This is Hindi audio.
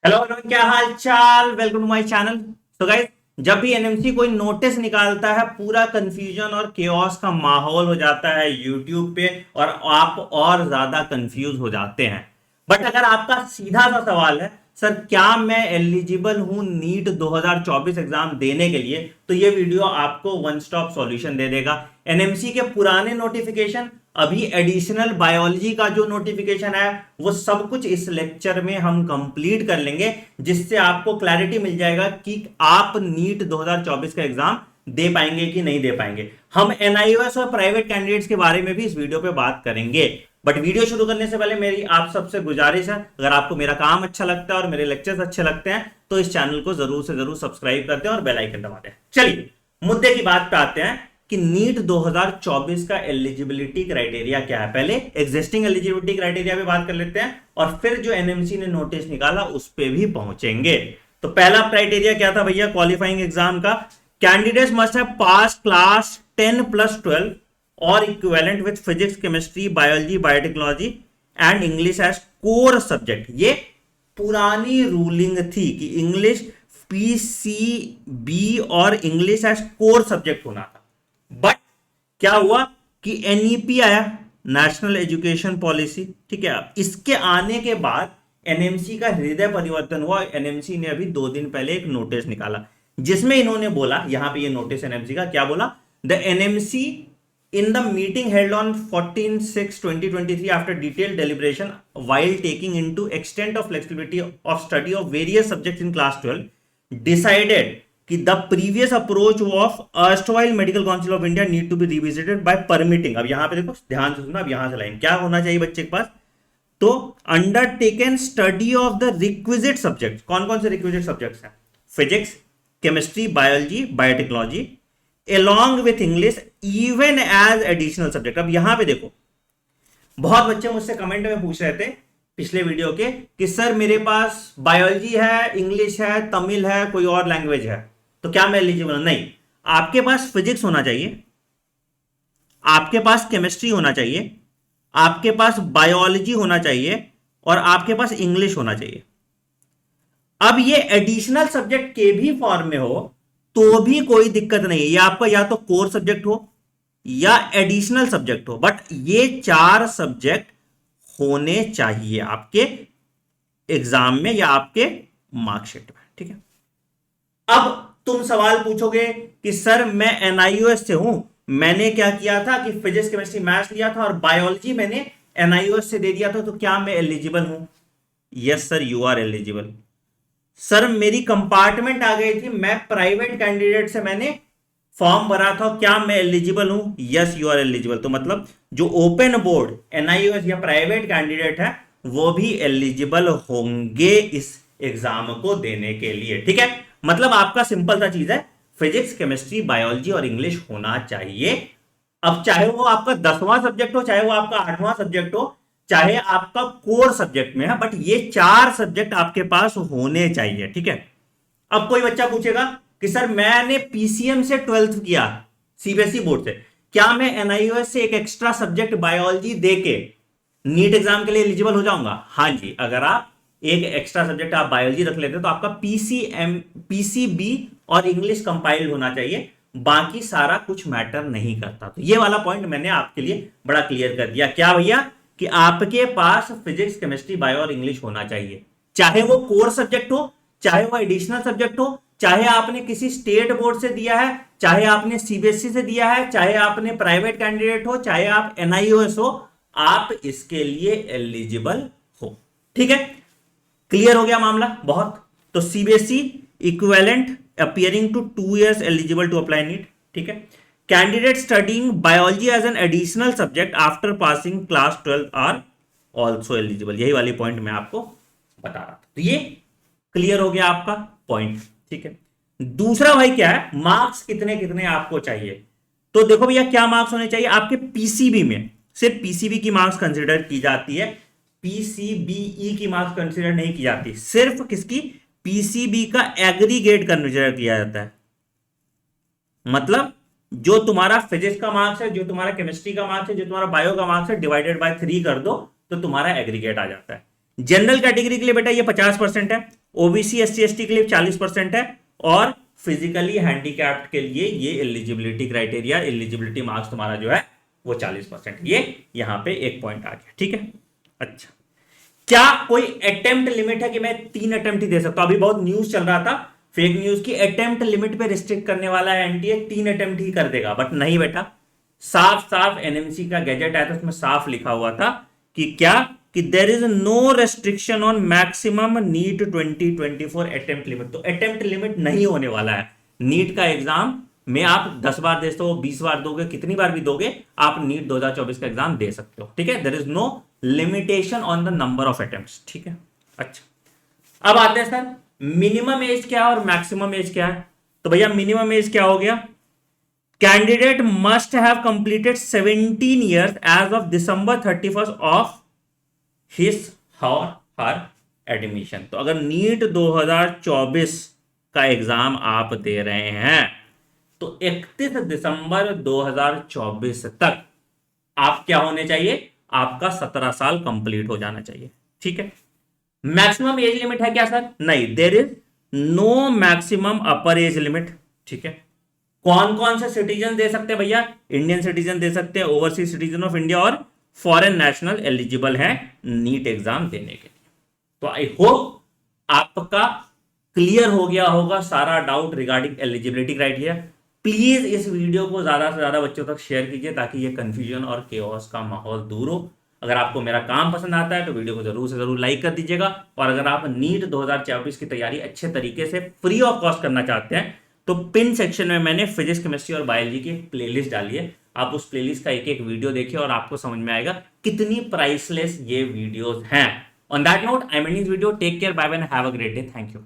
हेलो हेलो, क्या हाल चाल। Welcome to my channel. So guys, जब भी एनएमसी कोई नोटिस निकालता है पूरा कंफ्यूजन और केओस का माहौल हो जाता है यूट्यूब पे और आप और ज्यादा कंफ्यूज हो जाते हैं। बट अगर आपका सीधा सा सवाल है, सर क्या मैं एलिजिबल हूं नीट 2024 एग्जाम देने के लिए, तो ये वीडियो आपको वन स्टॉप सॉल्यूशन दे देगा। एनएमसी के पुराने नोटिफिकेशन, अभी एडिशनल बायोलॉजी का जो नोटिफिकेशन है, वो सब कुछ इस लेक्चर में हम कंप्लीट कर लेंगे, जिससे आपको क्लैरिटी मिल जाएगा कि आप नीट 2024 का एग्जाम दे पाएंगे कि नहीं दे पाएंगे। हम एनआईओएस और प्राइवेट कैंडिडेट्स के बारे में भी इस वीडियो पे बात करेंगे। बट वीडियो शुरू करने से पहले मेरी आप सबसे गुजारिश है, अगर आपको मेरा काम अच्छा लगता है और मेरे लेक्चर्स अच्छे लगते हैं तो इस चैनल को जरूर से जरूर सब्सक्राइब करते हैं और बेल आइकन दबाते हैं। चलिए मुद्दे की बात पे आते हैं कि नीट 2024 का एलिजिबिलिटी क्राइटेरिया क्या है। पहले एग्जिस्टिंग एलिजिबिलिटी क्राइटेरिया पे बात कर लेते हैं और फिर जो एनएमसी ने नोटिस निकाला उस पे भी पहुंचेंगे। तो पहला क्राइटेरिया क्या था भैया क्वालिफाइंग एग्जाम का? Candidates must have pass class 10+12 और equivalent with physics, chemistry, biology, biotechnology and English as core subject. ये पुरानी रूलिंग थी कि इंग्लिश पीसीबी और इंग्लिश एज कोर सब्जेक्ट होना था। बट क्या हुआ कि एनईपी आया, नेशनल एजुकेशन पॉलिसी, ठीक है। इसके आने के बाद एनएमसी का हृदय परिवर्तन हुआ। एनएमसी ने अभी 2 दिन पहले एक नोटिस निकाला जिसमें इन्होंने बोला, यहां पे ये नोटिस एनएमसी का क्या बोला, the NMC in the meeting held on 14/6/2023 after detailed deliberation while taking into extent of flexibility of study of various subjects in class 12 decided कि the previous approach of erstwhile medical council of India need to be revisited by permitting। अब यहां पे देखो ध्यान से सुनना, अब यहां से लाइन क्या होना चाहिए बच्चे के पास, तो undertaken study of the requisite subject. कौन कौन से रिक्विजिट सब्जेक्ट्स हैं? Physics, chemistry, biology, biotechnology along with English even as additional subject। अब यहां पे देखो, बहुत बच्चे मुझसे कमेंट में पूछ रहे थे पिछले वीडियो के कि सर मेरे पास बायोलॉजी है, इंग्लिश है, तमिल है, कोई और लैंग्वेज है, तो क्या मैं एलिजिबल हूं? नहीं, आपके पास फिजिक्स होना चाहिए, आपके पास केमिस्ट्री होना चाहिए, आपके पास बायोलॉजी होना चाहिए और आपके पास इंग्लिश होना चाहिए। अब ये एडिशनल सब्जेक्ट के भी फॉर्म में हो तो भी कोई दिक्कत नहीं है, ये आपका या तो कोर सब्जेक्ट हो या एडिशनल सब्जेक्ट हो, बट ये 4 सब्जेक्ट होने चाहिए आपके एग्जाम में या आपके मार्कशीट में, ठीक है। अब तुम सवाल पूछोगे कि सर मैं एनआईओएस से हूं, मैंने क्या किया था कि फिजिक्स, केमिस्ट्री, मैथ्स लिया था और बायोलॉजी मैंने एनआईओएस से दे दिया था, तो क्या मैं एलिजिबल हूं? Yes sir, you are eligible. Sir मेरी कंपार्टमेंट आ गई थी, मैं प्राइवेट कैंडिडेट से मैंने फॉर्म भरा था, क्या मैं एलिजिबल हूं? Yes you are eligible. तो मतलब जो ओपन बोर्ड एनआईओएस या प्राइवेट कैंडिडेट है वो भी एलिजिबल होंगे इस एग्जाम को देने के लिए, ठीक है। मतलब आपका सिंपल सा चीज है, फिजिक्स, केमिस्ट्री, बायोलॉजी और इंग्लिश होना चाहिए। अब चाहे वो आपका 10वां सब्जेक्ट हो, चाहे वो आपका 8वां सब्जेक्ट हो, चाहे आपका कोर सब्जेक्ट में है, बट ये 4 सब्जेक्ट आपके पास होने चाहिए, ठीक है। अब कोई बच्चा पूछेगा कि सर मैंने पीसीएम से 12th किया, सीबीएसई बोर्ड से, क्या मैं एनआईओएस से एक एक्स्ट्रा सब्जेक्ट बायोलॉजी देके नीट एग्जाम के लिए एलिजिबल हो जाऊंगा? हाँ जी, अगर आप एक एक्स्ट्रा सब्जेक्ट आप बायोलॉजी रख लेते तो आपका पीसीबी और इंग्लिश कंपाइल्ड होना चाहिए, बाकी सारा कुछ मैटर नहीं करता। तो ये वाला पॉइंट मैंने आपके लिए बड़ा क्लियर कर दिया। क्या भैया कि आपके पास फिजिक्स, केमिस्ट्री, बायो और इंग्लिश होना चाहिए, चाहे वो कोर सब्जेक्ट हो, चाहे वो एडिशनल सब्जेक्ट हो, चाहे आपने किसी स्टेट बोर्ड से दिया है, चाहे आपने सीबीएसई से दिया है, चाहे आपने प्राइवेट कैंडिडेट हो, चाहे आप एनआईओएस हो, आप इसके लिए एलिजिबल हो, ठीक है। क्लियर हो गया मामला? बहुत। तो CBSE equivalent appearing to 2 years eligible to apply NEET, ठीक है। Candidates studying biology as an additional subject after passing class 12 are also eligible। यही वाली पॉइंट मैं आपको बता रहा था। तो ये क्लियर हो गया आपका पॉइंट, ठीक है। दूसरा भाई क्या है, मार्क्स कितने कितने आपको चाहिए? तो देखो भैया क्या मार्क्स होने चाहिए आपके पीसीबी में? सिर्फ पीसीबी की मार्क्स कंसिडर की जाती है, पीसीबीई की मार्क्स कंसिडर नहीं की जाती। सिर्फ किसकी? पीसीबी का एग्रीगेट कंसिडर किया जाता है। मतलब जो तुम्हारा फिजिक्स का मार्क्स है, जो तुम्हारा केमिस्ट्री का मार्क्स है, जो तुम्हारा बायो का मार्क्स है, डिवाइडेड बाय 3 कर दो तो तुम्हारा एग्रीगेट आ जाता है। जनरल कैटेगरी के लिए बेटा ये 50% है, ओबीसी एससी एसटी के लिए 40% है, और फिजिकली हैंडीकैप्ड के लिए ये एलिजिबिलिटी क्राइटेरिया, एलिजिबिलिटी मार्क्स तुम्हारा जो है वो 40%। ये यहां पे एक पॉइंट आ गया, ठीक है। अच्छा, क्या कोई अटेम्प्ट लिमिट है कि मैं 3 अटेम्प्ट ही दे सकता हूं? अभी बहुत न्यूज चल रहा था फेक न्यूज की, अटेम्प्ट लिमिट पे रिस्ट्रिक्ट करने वाला है एनटीए, 3 अटेम्प्ट ही कर देगा, बट नहीं बेटा। साफ साफ एनएमसी का गैजेट आया था, उसमें साफ लिखा हुआ था कि क्या, कि there is no restriction on maximum NEET 2024 attempt limit. तो अटेम्प्ट लिमिट नहीं होने वाला है। नीट का एग्जाम में आप 10 बार दे सकते हो, 20 बार दोगे, कितनी बार भी दोगे, आप नीट 2024 का एग्जाम दे सकते हो, ठीक है। There is no limitation on the number of attempts, ठीक है। अच्छा, अब आते हैं सर मिनिमम एज क्या है और मैक्सिमम एज क्या है। तो भैया मिनिमम एज क्या हो गया, candidate must have completed 17 years age of December 31 of his और हर एडमिशन। तो अगर नीट 2024 का एग्जाम आप दे रहे हैं तो 31 दिसंबर 2024 तक आप क्या होने चाहिए, आपका 17 साल कंप्लीट हो जाना चाहिए, ठीक है। मैक्सिमम एज लिमिट है क्या सर? नहीं, there is no maximum upper age limit, ठीक है। कौन कौन से सिटीजन दे सकते हैं भैया? इंडियन सिटीजन दे सकते हैं, ओवरसीज सिटीजन ऑफ इंडिया और फॉरेन नेशनल एलिजिबल हैं नीट एग्जाम देने के लिए। तो आई होप आपका क्लियर हो गया होगा सारा doubt regarding eligibility criteria. Please इस वीडियो को ज्यादा से ज्यादा बच्चों तक शेयर कीजिए ताकि ये कंफ्यूजन और केओस का माहौल दूर हो। अगर आपको मेरा काम पसंद आता है तो वीडियो को जरूर से जरूर लाइक कर दीजिएगा, और अगर आप नीट 2024 की तैयारी अच्छे तरीके से फ्री ऑफ कॉस्ट करना चाहते हैं तो पिन सेक्शन में मैंने फिजिक्स, केमिस्ट्री और बायोलॉजी की प्लेलिस्ट डाली है। आप उस प्लेलिस्ट का एक एक वीडियो देखिए और आपको समझ में आएगा कितनी प्राइसलेस ये वीडियोस हैं। On that note I am ending this video. Take care, bye bye, have a great day, thank you.